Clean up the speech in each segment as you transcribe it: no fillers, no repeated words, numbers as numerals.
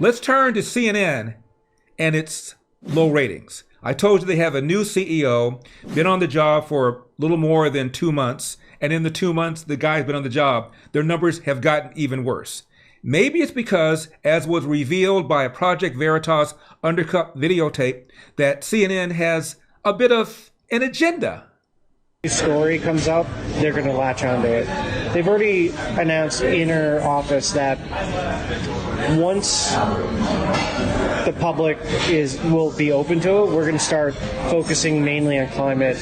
Let's turn to CNN and its low ratings. I told you they have a new CEO, been on the job for a little more than 2 months. And in the 2 months the guy's been on the job, their numbers have gotten even worse. Maybe it's because, as was revealed by a Project Veritas undercut videotape, that CNN has a bit of an agenda. Story comes up, they're going to latch onto it. They've already announced inner office that once the public will be open to it, we're going to start focusing mainly on climate,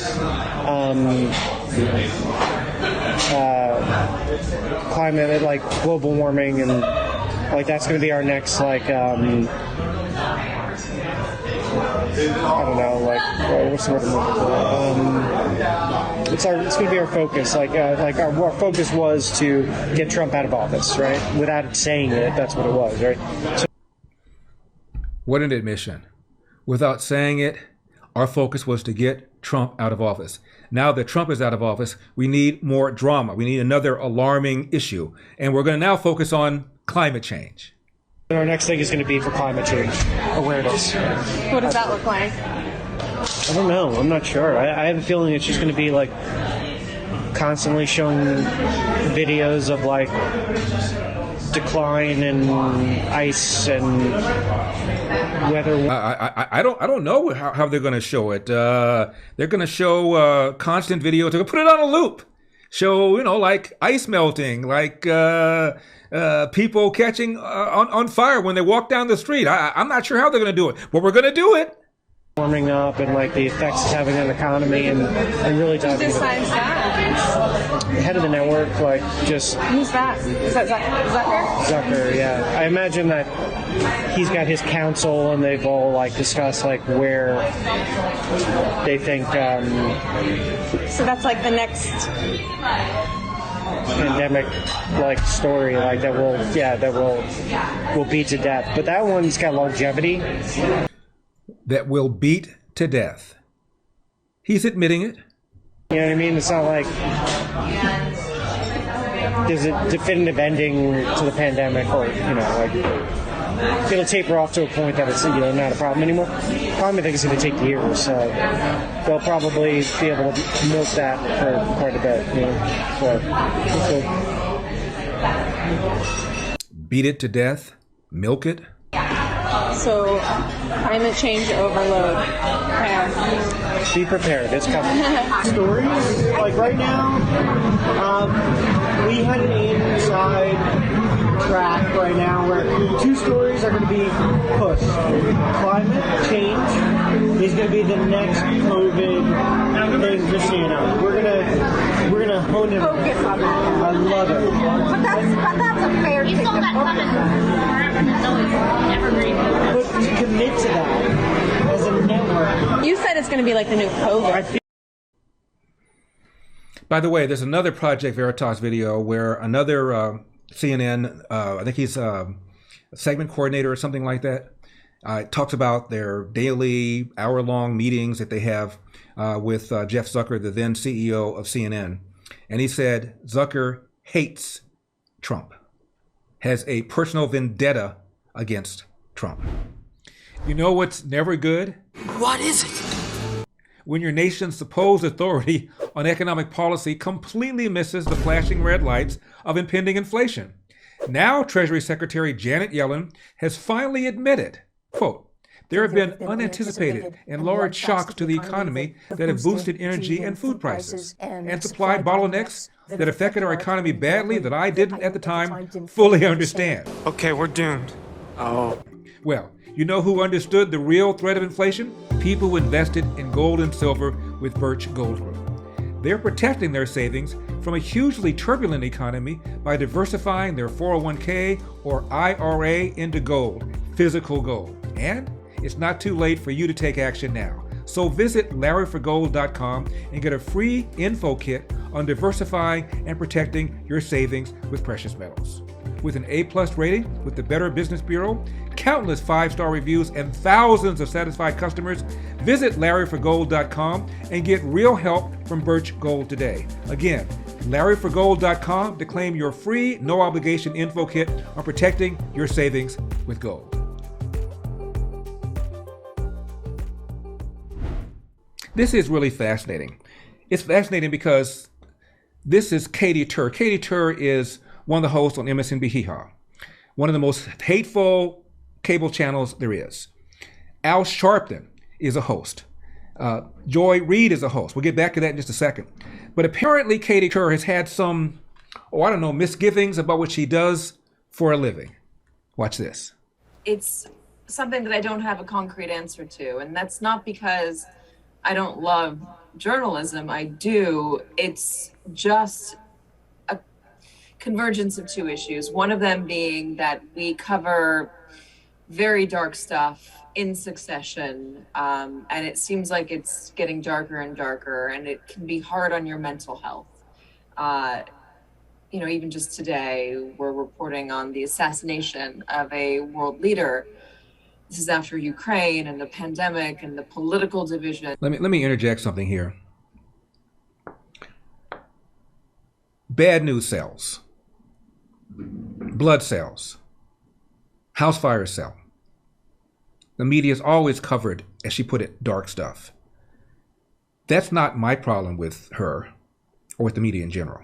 climate like global warming, and like that's going to be our next I don't know, what's the word I'm looking for? It's going to be our focus. Our focus was to get Trump out of office, right? Without it saying it, that's what it was, right? What an admission. Without saying it, our focus was to get Trump out of office. Now that Trump is out of office, we need more drama. We need another alarming issue. And we're going to now focus on climate change. Our next thing is going to be for climate change awareness. What does that look like? I don't know. I'm not sure. I have a feeling it's just going to be like constantly showing videos of like decline and ice and weather. I don't know how they're going to show it. They're going to show constant videos. They're going to put it on a loop. Show, like ice melting, like people catching on fire when they walk down the street. I'm not sure how they're going to do it, but we're going to do it. Warming up and like the effects it's having on the economy and really talking. Who decides that? Head of the network, Who's that? Is that Zucker? Zucker, yeah. I imagine that he's got his council and they've all discussed where they think. So that's the next pandemic story that will beat to death. But that one's got longevity. That will beat to death. He's admitting it. You know what I mean? It's not like there's a definitive ending to the pandemic, or it'll taper off to a point that it's not a problem anymore. I think it's going to take years, so they'll probably be able to milk that for quite a bit. Beat it to death, milk it. So, climate change overload. Be prepared. It's coming. Stories right now, we had an inside track right now where 2 stories are going to be pushed. Climate change is going to be the next COVID thing, just so you know. We're gonna hone it. Focus on it. I love it. But that's a fair thing. But to commit to that as a network. You said it's going to be like the new COVID. By the way, there's another Project Veritas video where another CNN, I think he's a segment coordinator or something like that, talks about their daily hour-long meetings that they have with Jeff Zucker, the then CEO of CNN. And he said Zucker hates Trump, has a personal vendetta against Trump. You know what's never good? What is it? When your nation's supposed authority on economic policy completely misses the flashing red lights of impending inflation. Now, Treasury Secretary Janet Yellen has finally admitted, quote, there have been unanticipated and large shocks to the economy that have boosted energy and food prices and supply bottlenecks that affected our economy badly that I didn't at the time fully understand. Okay, we're doomed. Oh. Well, you know who understood the real threat of inflation? People who invested in gold and silver with Birch Gold Group. They're protecting their savings from a hugely turbulent economy by diversifying their 401k or IRA into gold, physical gold. And it's not too late for you to take action now. So visit LarryForGold.com and get a free info kit on diversifying and protecting your savings with precious metals. With an A+ rating with the Better Business Bureau, countless 5-star reviews, and thousands of satisfied customers, visit LarryForGold.com and get real help from Birch Gold today. Again, LarryForGold.com to claim your free, no-obligation info kit on protecting your savings with gold. This is really fascinating. It's fascinating because this is Katy Tur. Katy Tur is one of the hosts on MSNBC, one of the most hateful cable channels there is. Al Sharpton is a host. Joy Reid is a host. We'll get back to that in just a second. But apparently Katy Tur has had some, misgivings about what she does for a living. Watch this. It's something that I don't have a concrete answer to, and that's not because I don't love journalism. I do. It's just a convergence of two issues. One of them being that we cover very dark stuff in succession, and it seems like it's getting darker and darker, and it can be hard on your mental health. Even just today, we're reporting on the assassination of a world leader. This is after Ukraine and the pandemic and the political division. Let me interject something here. Bad news sells. Blood sells. House fires sell. The media is always covered, as she put it, dark stuff. That's not my problem with her or with the media in general.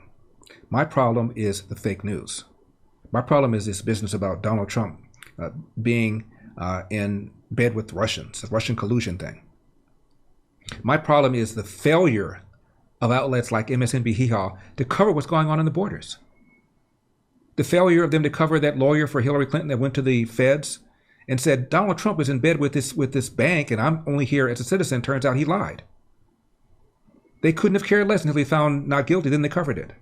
My problem is the fake news. My problem is this business about Donald Trump being in bed with Russians, the Russian collusion thing. My problem is the failure of outlets like MSNBC to cover what's going on in the borders. The failure of them to cover that lawyer for Hillary Clinton that went to the feds and said Donald Trump is in bed with this bank and I'm only here as a citizen. Turns out he lied. They couldn't have cared less until he found not guilty. Then they covered it.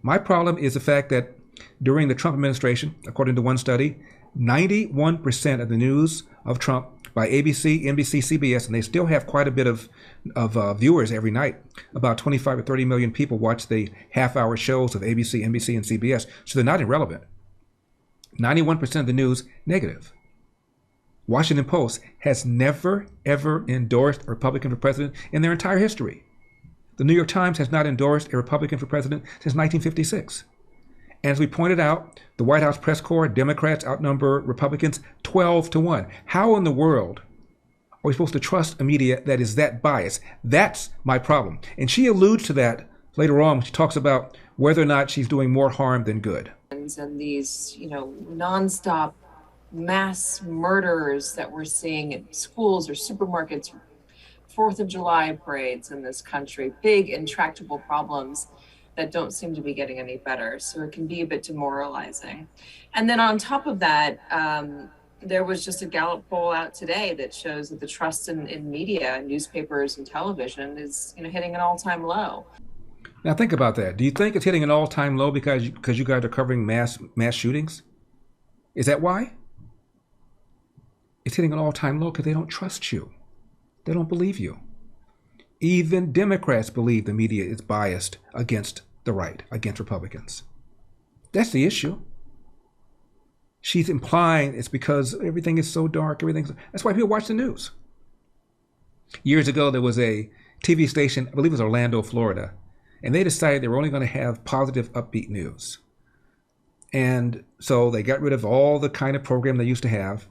My problem is the fact that during the Trump administration, according to one study, 91% of the news of Trump by ABC, NBC, CBS, and they still have quite a bit of viewers every night. About 25 or 30 million people watch the half-hour shows of ABC, NBC, and CBS, so they're not irrelevant. 91% of the news, negative. Washington Post has never, ever endorsed a Republican for president in their entire history. The New York Times has not endorsed a Republican for president since 1956. And as we pointed out, the White House press corps, Democrats outnumber Republicans 12-1. How in the world are we supposed to trust a media that is that biased? That's my problem. And she alludes to that later on when she talks about whether or not she's doing more harm than good. And these, nonstop mass murders that we're seeing in schools or supermarkets, 4th of July parades in this country, big intractable problems that don't seem to be getting any better. So it can be a bit demoralizing. And then on top of that, there was just a Gallup poll out today that shows that the trust in media, newspapers and television is hitting an all-time low. Now think about that. Do you think it's hitting an all-time low because you guys are covering mass shootings? Is that why? It's hitting an all-time low because they don't trust you. They don't believe you. Even Democrats believe the media is biased against the right, against Republicans. That's the issue. She's implying it's because everything is so dark. That's why people watch the news. Years ago, there was a TV station, I believe it was Orlando, Florida, and they decided they were only going to have positive, upbeat news. And so they got rid of all the kind of program they used to have,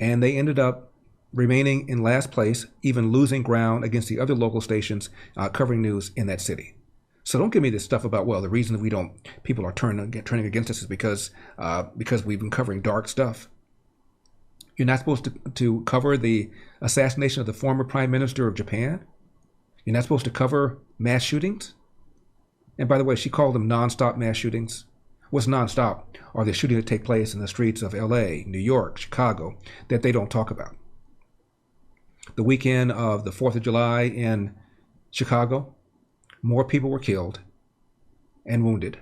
and they ended up remaining in last place, even losing ground against the other local stations covering news in that city. So don't give me this stuff about, the reason that people are turning against us is because we've been covering dark stuff. You're not supposed to cover the assassination of the former prime minister of Japan. You're not supposed to cover mass shootings. And by the way, she called them nonstop mass shootings. What's nonstop are the shootings that take place in the streets of LA, New York, Chicago, that they don't talk about. The weekend of the 4th of July in Chicago, more people were killed and wounded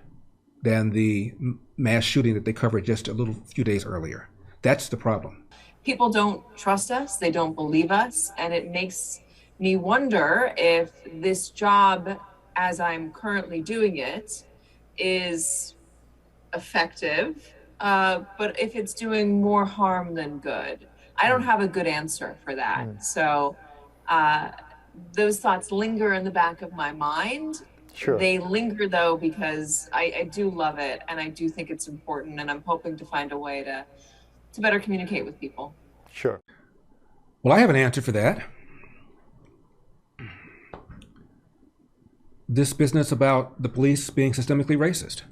than the mass shooting that they covered just a few days earlier. That's the problem. People don't trust us, they don't believe us, and it makes me wonder if this job, as I'm currently doing it, is effective, but if it's doing more harm than good. I don't have a good answer for that. So those thoughts linger in the back of my mind. Sure. They linger, though, because I do love it, and I do think it's important, and I'm hoping to find a way to better communicate with people. Sure. Well, I have an answer for that. this business about the police being systemically racist.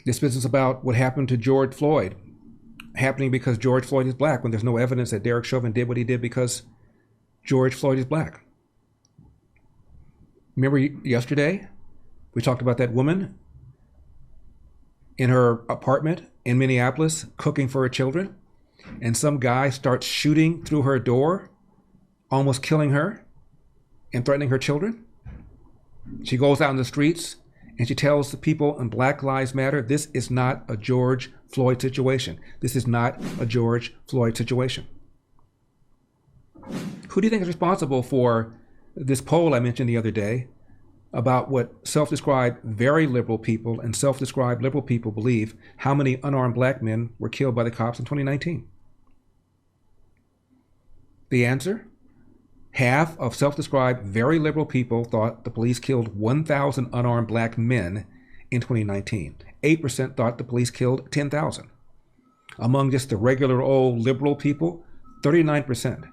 This business about what happened to George Floyd happening because George Floyd is black when there's no evidence that Derek Chauvin did what he did because George Floyd is black. Remember yesterday, we talked about that woman in her apartment in Minneapolis cooking for her children, and some guy starts shooting through her door, almost killing her and threatening her children. She goes out in the streets and she tells the people in Black Lives Matter, this is not a George Floyd situation. This is not a George Floyd situation. Who do you think is responsible for this poll I mentioned the other day about what self-described very liberal people and self-described liberal people believe how many unarmed black men were killed by the cops in 2019? The answer? Half of self-described very liberal people thought the police killed 1,000 unarmed black men in 2019. 8% thought the police killed 10,000. Among just the regular old liberal people, 39%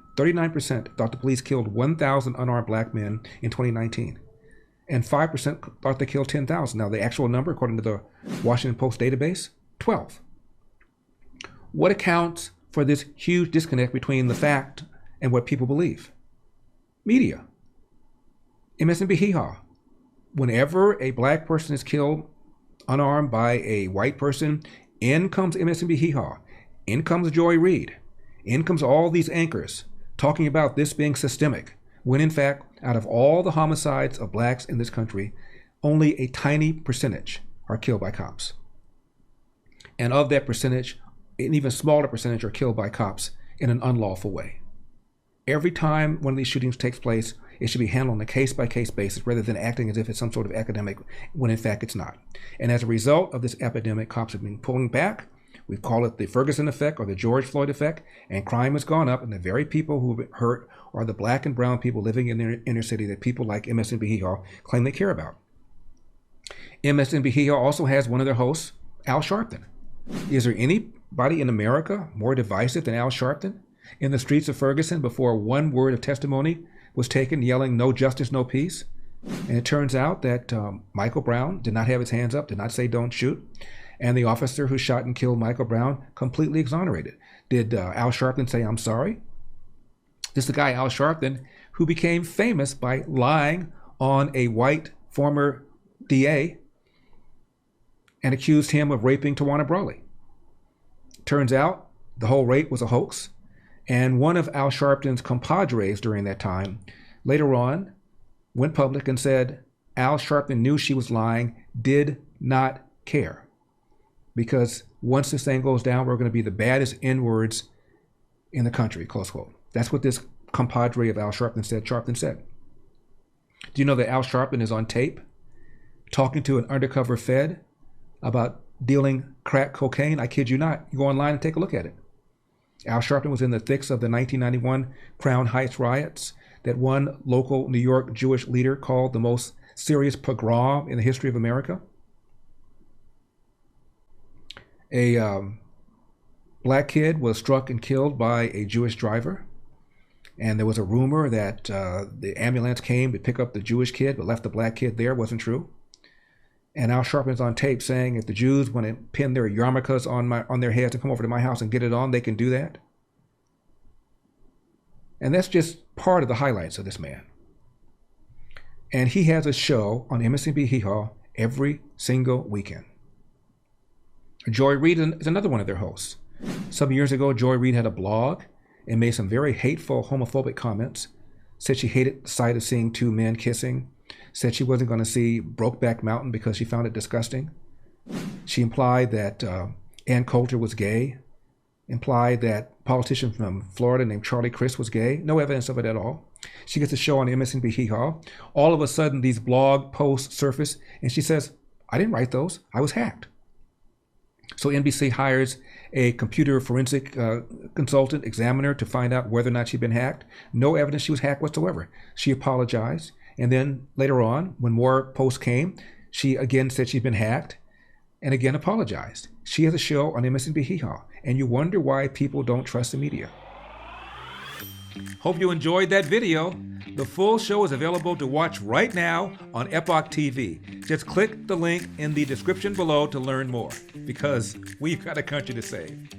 thought the police killed 1,000 unarmed black men in 2019. And 5% thought they killed 10,000. Now, the actual number, according to the Washington Post database, 12. What accounts for this huge disconnect between the fact and what people believe? Media. MSNBC hee-haw. Whenever a black person is killed unarmed by a white person, in comes MSNBC hee-haw. In comes Joy Reid. In comes all these anchors talking about this being systemic, when in fact, out of all the homicides of blacks in this country, only a tiny percentage are killed by cops. And of that percentage, an even smaller percentage are killed by cops in an unlawful way. Every time one of these shootings takes place, it should be handled on a case-by-case basis rather than acting as if it's some sort of epidemic when in fact it's not. And as a result of this epidemic, cops have been pulling back. We call it the Ferguson effect or the George Floyd effect, and crime has gone up, and the very people who have been hurt are the black and brown people living in the inner city that people like MSNBC claim they care about. MSNBC also has one of their hosts, Al Sharpton. Is there anybody in America more divisive than Al Sharpton? In the streets of Ferguson, before one word of testimony was taken, yelling, "No justice, no peace." And it turns out that Michael Brown did not have his hands up, did not say don't shoot. And the officer who shot and killed Michael Brown completely exonerated. Did Al Sharpton say, "I'm sorry"? This is the guy, Al Sharpton, who became famous by lying on a white former DA and accused him of raping Tawana Brawley. Turns out the whole rape was a hoax. And one of Al Sharpton's compadres during that time later on went public and said Al Sharpton knew she was lying, did not care. Because once this thing goes down, we're going to be the baddest N-words in the country, close quote. That's what this compadre of Al Sharpton said. Do you know that Al Sharpton is on tape talking to an undercover Fed about dealing crack cocaine? I kid you not. You go online and take a look at it. Al Sharpton was in the thick of the 1991 Crown Heights riots that one local New York Jewish leader called the most serious pogrom in the history of America. A black kid was struck and killed by a Jewish driver. And there was a rumor that the ambulance came to pick up the Jewish kid but left the black kid there. Wasn't true. And Al Sharpton's on tape saying if the Jews want to pin their yarmulkes on their heads and come over to my house and get it on, they can do that. And that's just part of the highlights of this man. And he has a show on MSNBC every single weekend. Joy Reid is another one of their hosts. Some years ago, Joy Reid had a blog and made some very hateful homophobic comments. Said she hated the sight of seeing two men kissing. Said she wasn't going to see Brokeback Mountain because she found it disgusting. She implied that Ann Coulter was gay. Implied that a politician from Florida named Charlie Crist was gay. No evidence of it at all. She gets a show on MSNBC. All of a sudden, these blog posts surface, and she says, "I didn't write those. I was hacked." So NBC hires a computer forensic consultant examiner to find out whether or not she'd been hacked. No evidence she was hacked whatsoever. She apologized. And then later on, when more posts came, she again said she'd been hacked and again apologized. She has a show on MSNBC, and you wonder why people don't trust the media. Hope you enjoyed that video. The full show is available to watch right now on Epoch TV. Just click the link in the description below to learn more, because we've got a country to save.